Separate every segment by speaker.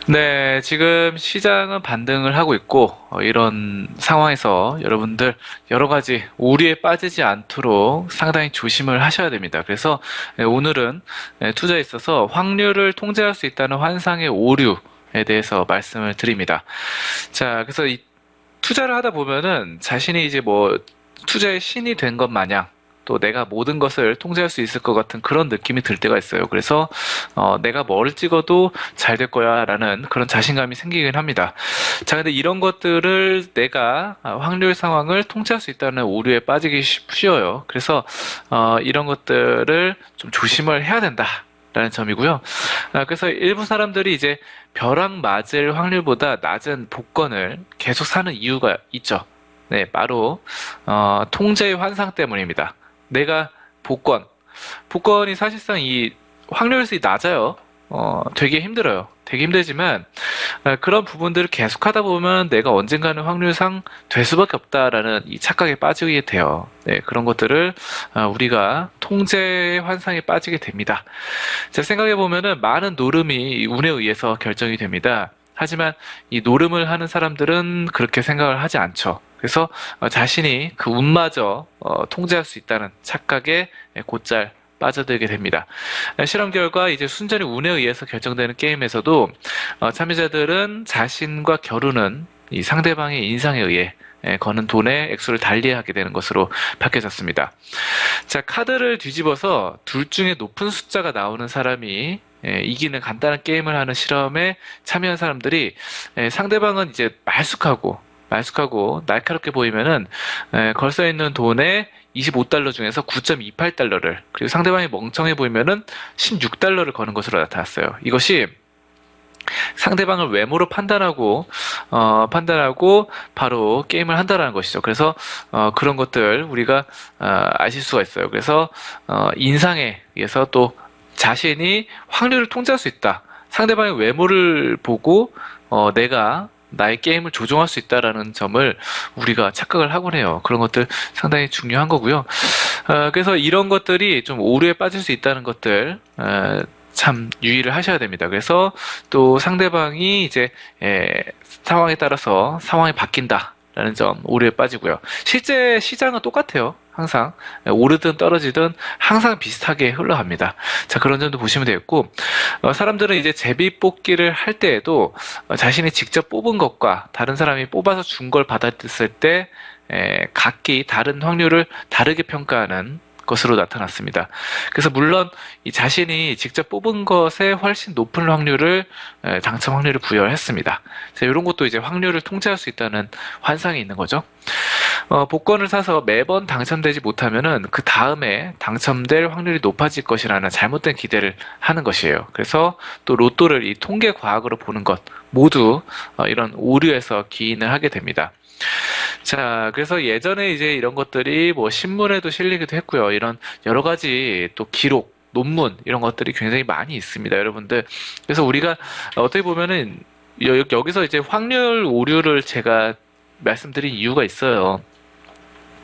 Speaker 1: 네, 지금 시장은 반등을 하고 있고, 이런 상황에서 여러분들 여러 가지 오류에 빠지지 않도록 상당히 조심을 하셔야 됩니다. 그래서 오늘은 투자에 있어서 확률을 통제할 수 있다는 환상의 오류에 대해서 말씀을 드립니다. 자, 그래서 이 투자를 하다 보면은 자신이 이제 뭐 투자의 신이 된 것 마냥 또 내가 모든 것을 통제할 수 있을 것 같은 그런 느낌이 들 때가 있어요. 그래서 내가 뭘 찍어도 잘 될 거야라는 그런 자신감이 생기긴 합니다. 자, 근데 이런 것들을 내가 확률 상황을 통제할 수 있다는 오류에 빠지기 쉬워요. 그래서 이런 것들을 좀 조심을 해야 된다. 라는 점이고요. 그래서 일부 사람들이 이제 벼락 맞을 확률보다 낮은 복권을 계속 사는 이유가 있죠. 네, 바로 통제의 환상 때문입니다. 내가 복권이 사실상 이 확률이 낮아요. 되게 힘들어요. 되게 힘들지만 그런 부분들을 계속 하다 보면 내가 언젠가는 확률상 될 수밖에 없다라는 이 착각에 빠지게 돼요. 네, 그런 것들을 우리가 통제의 환상에 빠지게 됩니다. 자, 생각해 보면은 많은 노름이 운에 의해서 결정이 됩니다. 하지만 이 노름을 하는 사람들은 그렇게 생각을 하지 않죠. 그래서 자신이 그 운마저 통제할 수 있다는 착각에 곧잘 빠져들게 됩니다. 실험 결과 이제 순전히 운에 의해서 결정되는 게임에서도 참여자들은 자신과 겨루는 이 상대방의 인상에 의해 거는 돈의 액수를 달리하게 되는 것으로 밝혀졌습니다. 자, 카드를 뒤집어서 둘 중에 높은 숫자가 나오는 사람이 이기는 간단한 게임을 하는 실험에 참여한 사람들이 상대방은 이제 말쑥하고 날카롭게 보이면은 걸써 있는 돈의 25달러 중에서 9.28달러를 그리고 상대방이 멍청해 보이면은 16달러를 거는 것으로 나타났어요. 이것이 상대방을 외모로 판단하고 바로 게임을 한다라는 것이죠. 그래서 그런 것들 우리가 아실 수가 있어요. 그래서 인상에 의해서 또 자신이 확률을 통제할 수 있다. 상대방의 외모를 보고 내가 나의 게임을 조종할 수 있다라는 점을 우리가 착각을 하곤 해요. 그런 것들 상당히 중요한 거고요. 그래서 이런 것들이 좀 오류에 빠질 수 있다는 것들 참 유의를 하셔야 됩니다. 그래서 또 상대방이 이제 상황에 따라서 상황이 바뀐다라는 점 오류에 빠지고요. 실제 시장은 똑같아요. 항상 오르든 떨어지든 항상 비슷하게 흘러갑니다. 자, 그런 점도 보시면 되겠고 사람들은 이제 제비 뽑기를 할 때에도 자신이 직접 뽑은 것과 다른 사람이 뽑아서 준 걸 받았을 때 각기 다른 확률을 다르게 평가하는 것으로 나타났습니다. 그래서 물론 이 자신이 직접 뽑은 것에 훨씬 높은 확률을 당첨 확률을 부여했습니다. 이런 것도 이제 확률을 통제할 수 있다는 환상이 있는 거죠. 복권을 사서 매번 당첨되지 못하면은 그 다음에 당첨될 확률이 높아질 것이라는 잘못된 기대를 하는 것이에요. 그래서 또 로또를 이 통계 과학으로 보는 것 모두 이런 오류에서 기인을 하게 됩니다. 자, 그래서 예전에 이제 이런 것들이 뭐 신문에도 실리기도 했고요. 이런 여러 가지 또 기록, 논문 이런 것들이 굉장히 많이 있습니다, 여러분들. 그래서 우리가 어떻게 보면은 여기서 이제 확률 오류를 제가 말씀드린 이유가 있어요.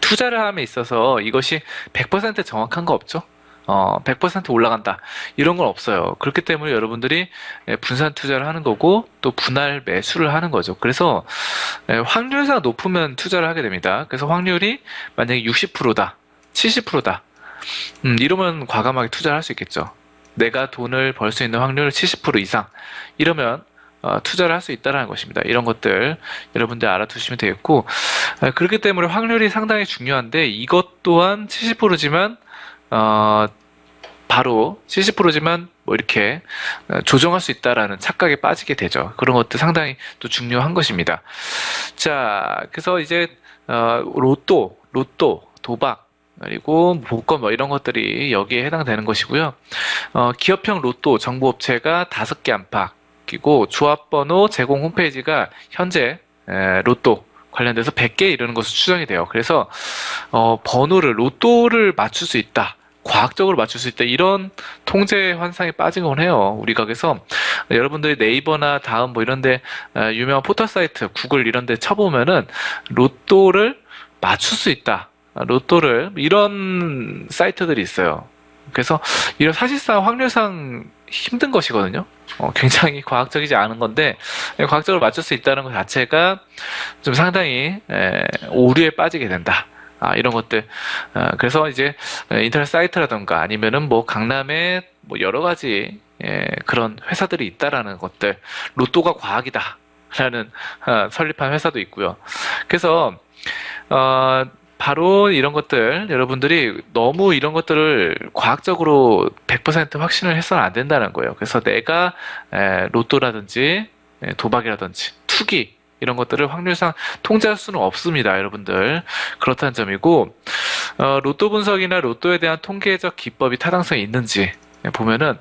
Speaker 1: 투자를 함에 있어서 이것이 100% 정확한 거 없죠? 100% 올라간다. 이런 건 없어요. 그렇기 때문에 여러분들이 분산 투자를 하는 거고 또 분할 매수를 하는 거죠. 그래서 확률상 높으면 투자를 하게 됩니다. 그래서 확률이 만약에 60%다, 70%다. 이러면 과감하게 투자를 할 수 있겠죠. 내가 돈을 벌 수 있는 확률 70% 이상. 이러면 투자를 할 수 있다는 것입니다. 이런 것들 여러분들 알아두시면 되겠고 그렇기 때문에 확률이 상당히 중요한데 이것 또한 70%지만 바로 70%지만 뭐 이렇게 조정할 수 있다라는 착각에 빠지게 되죠. 그런 것도 상당히 또 중요한 것입니다. 자, 그래서 이제 로또, 도박, 그리고 복권 뭐 이런 것들이 여기에 해당되는 것이고요. 기업형 로또 정보업체가 5개 안팎이고 조합번호 제공 홈페이지가 현재 로또 관련돼서 100개 이르는 것으로 추정이 돼요. 그래서 로또를 맞출 수 있다. 과학적으로 맞출 수 있다. 이런 통제 환상에 빠지곤 해요. 우리가 그래서 여러분들이 네이버나 다음 뭐 이런데 유명한 포털 사이트, 구글 이런데 쳐보면은 로또를 맞출 수 있다. 로또를 이런 사이트들이 있어요. 그래서 이런 사실상 확률상 힘든 것이거든요. 굉장히 과학적이지 않은 건데 과학적으로 맞출 수 있다는 것 자체가 좀 상당히 오류에 빠지게 된다. 이런 것들. 그래서 이제 인터넷 사이트라던가 아니면은 뭐 강남에 뭐 여러 가지 그런 회사들이 있다라는 것들. 로또가 과학이다라는 설립한 회사도 있고요. 그래서 바로 이런 것들 여러분들이 너무 이런 것들을 과학적으로 100% 확신을 해서는 안 된다는 거예요. 그래서 내가 로또라든지 도박이라든지 투기 이런 것들을 확률상 통제할 수는 없습니다, 여러분들. 그렇다는 점이고 로또 분석이나 로또에 대한 통계적 기법이 타당성이 있는지 보면은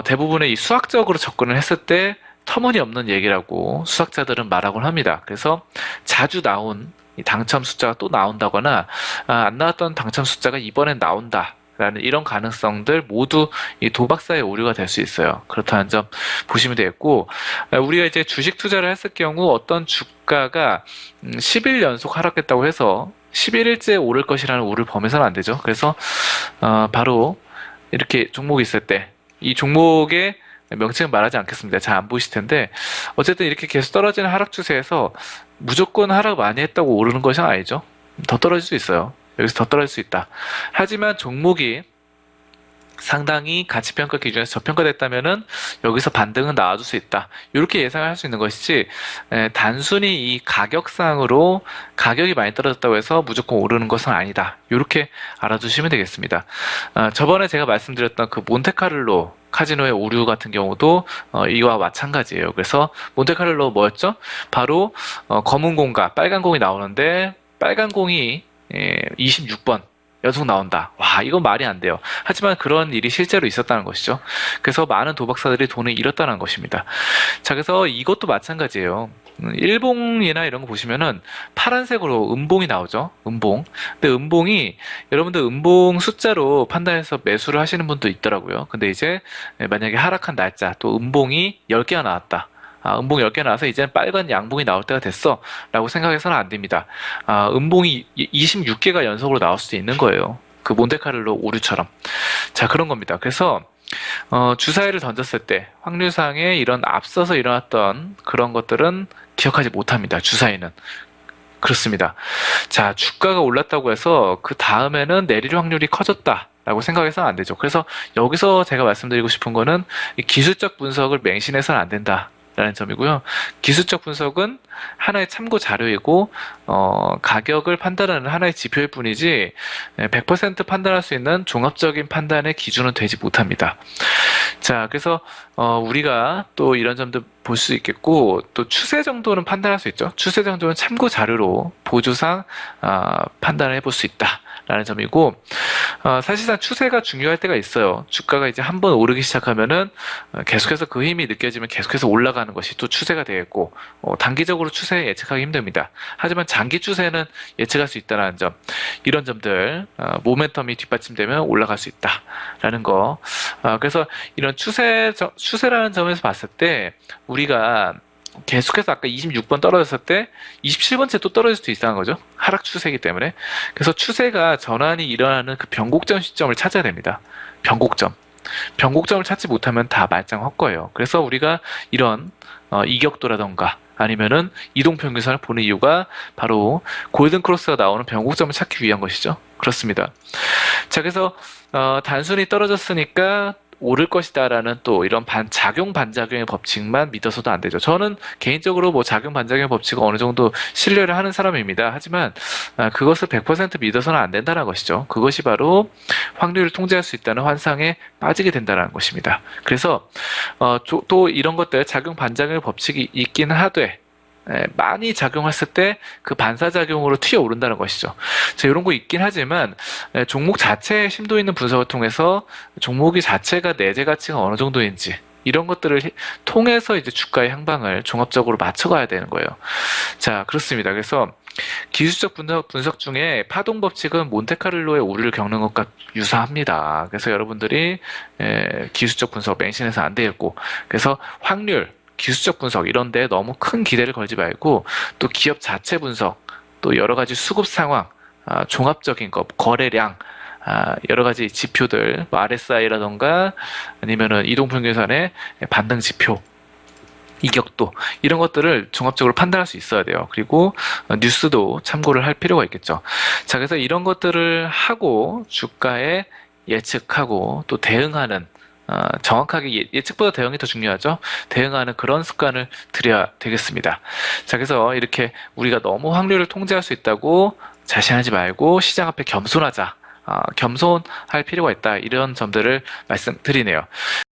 Speaker 1: 대부분의 이 수학적으로 접근을 했을 때 터무니없는 얘기라고 수학자들은 말하곤 합니다. 그래서 자주 나온 이 당첨 숫자가 또 나온다거나 안 나왔던 당첨 숫자가 이번엔 나온다라는 이런 가능성들 모두 이 도박사의 오류가 될 수 있어요. 그렇다는 점 보시면 되겠고 우리가 이제 주식 투자를 했을 경우 어떤 주가가 10일 연속 하락했다고 해서 11일째 오를 것이라는 오류를 범해서는 안 되죠. 그래서 바로 이렇게 종목이 있을 때 이 종목의 명칭은 말하지 않겠습니다. 잘 안 보이실 텐데 어쨌든 이렇게 계속 떨어지는 하락 추세에서 무조건 하락 많이 했다고 오르는 것은 아니죠. 더 떨어질 수 있어요. 여기서 더 떨어질 수 있다. 하지만 종목이 상당히 가치평가 기준에서 저평가됐다면은 여기서 반등은 나와줄 수 있다. 이렇게 예상을 할 수 있는 것이지 단순히 이 가격상으로 가격이 많이 떨어졌다고 해서 무조건 오르는 것은 아니다. 이렇게 알아두시면 되겠습니다. 저번에 제가 말씀드렸던 그 몬테카를로 카지노의 오류 같은 경우도 이와 마찬가지예요. 그래서 몬테카를로 뭐였죠? 바로 검은 공과 빨간 공이 나오는데 빨간 공이 26번 연속 나온다. 와, 이건 말이 안 돼요. 하지만 그런 일이 실제로 있었다는 것이죠. 그래서 많은 도박사들이 돈을 잃었다는 것입니다. 자, 그래서 이것도 마찬가지예요. 일봉이나 이런 거 보시면은 파란색으로 음봉이 나오죠. 음봉. 근데 음봉이 여러분들 음봉 숫자로 판단해서 매수를 하시는 분도 있더라고요. 근데 이제 만약에 하락한 날짜 또 음봉이 10개가 나왔다. 음봉 10개 나와서 이제는 빨간 양봉이 나올 때가 됐어 라고 생각해서는 안 됩니다. 음봉이 26개가 연속으로 나올 수도 있는 거예요. 그 몬테카를로 오류처럼. 자, 그런 겁니다. 그래서 주사위를 던졌을 때 확률상에 이런 앞서서 일어났던 그런 것들은 기억하지 못합니다. 주사위는. 그렇습니다. 자, 주가가 올랐다고 해서 그 다음에는 내릴 확률이 커졌다 라고 생각해서는 안 되죠. 그래서 여기서 제가 말씀드리고 싶은 거는 기술적 분석을 맹신해서는 안 된다 라는 점이고요. 기술적 분석은 하나의 참고 자료이고 가격을 판단하는 하나의 지표일 뿐이지 100% 판단할 수 있는 종합적인 판단의 기준은 되지 못합니다. 자, 그래서 우리가 또 이런 점도 볼 수 있겠고 또 추세 정도는 판단할 수 있죠. 추세 정도는 참고 자료로 보조상 판단을 해볼 수 있다. 라는 점이고 사실상 추세가 중요할 때가 있어요. 주가가 이제 한번 오르기 시작하면은 계속해서 그 힘이 느껴지면 계속해서 올라가는 것이 또 추세가 되겠고 단기적으로 추세 예측하기 힘듭니다. 하지만 장기 추세는 예측할 수 있다는 점 이런 점들 모멘텀이 뒷받침되면 올라갈 수 있다라는 거 그래서 이런 추세라는 점에서 봤을 때 우리가 계속해서 아까 26번 떨어졌을 때 27번째 또 떨어질 수도 있다는 거죠. 하락 추세이기 때문에. 그래서 추세가 전환이 일어나는 그 변곡점 시점을 찾아야 됩니다. 변곡점. 변곡점을 찾지 못하면 다 말짱 헛거예요. 그래서 우리가 이런 이격도라던가 아니면은 이동평균선을 보는 이유가 바로 골든크로스가 나오는 변곡점을 찾기 위한 것이죠. 그렇습니다. 자, 그래서 단순히 떨어졌으니까 오를 것이다라는 또 이런 작용 반작용의 법칙만 믿어서도 안 되죠. 저는 개인적으로 뭐 작용 반작용의 법칙을 어느 정도 신뢰를 하는 사람입니다. 하지만 그것을 100% 믿어서는 안 된다는 것이죠. 그것이 바로 확률을 통제할 수 있다는 환상에 빠지게 된다는 것입니다. 그래서 또 이런 것들 작용 반작용의 법칙이 있긴 하되 많이 작용했을 때 그 반사작용으로 튀어오른다는 것이죠. 자, 이런 거 있긴 하지만 종목 자체의 심도 있는 분석을 통해서 종목이 자체가 내재 가치가 어느 정도인지 이런 것들을 통해서 이제 주가의 향방을 종합적으로 맞춰가야 되는 거예요. 자, 그렇습니다. 그래서 기술적 분석 중에 파동 법칙은 몬테카를로의 오류를 겪는 것과 유사합니다. 그래서 여러분들이 기술적 분석 맹신해서 안 되겠고 그래서 확률 기술적 분석 이런 데 너무 큰 기대를 걸지 말고 또 기업 자체 분석 또 여러 가지 수급 상황 종합적인 것 거래량 여러 가지 지표들, 뭐 RSI라던가 아니면은 이동평균선의 반등 지표, 이격도 이런 것들을 종합적으로 판단할 수 있어야 돼요. 그리고 뉴스도 참고를 할 필요가 있겠죠. 자, 그래서 이런 것들을 하고 주가에 예측하고 또 대응하는 정확하게 예측보다 대응이 더 중요하죠. 대응하는 그런 습관을 들여야 되겠습니다. 자, 그래서 이렇게 우리가 너무 확률을 통제할 수 있다고 자신하지 말고 시장 앞에 겸손하자. 겸손할 필요가 있다. 이런 점들을 말씀드리네요.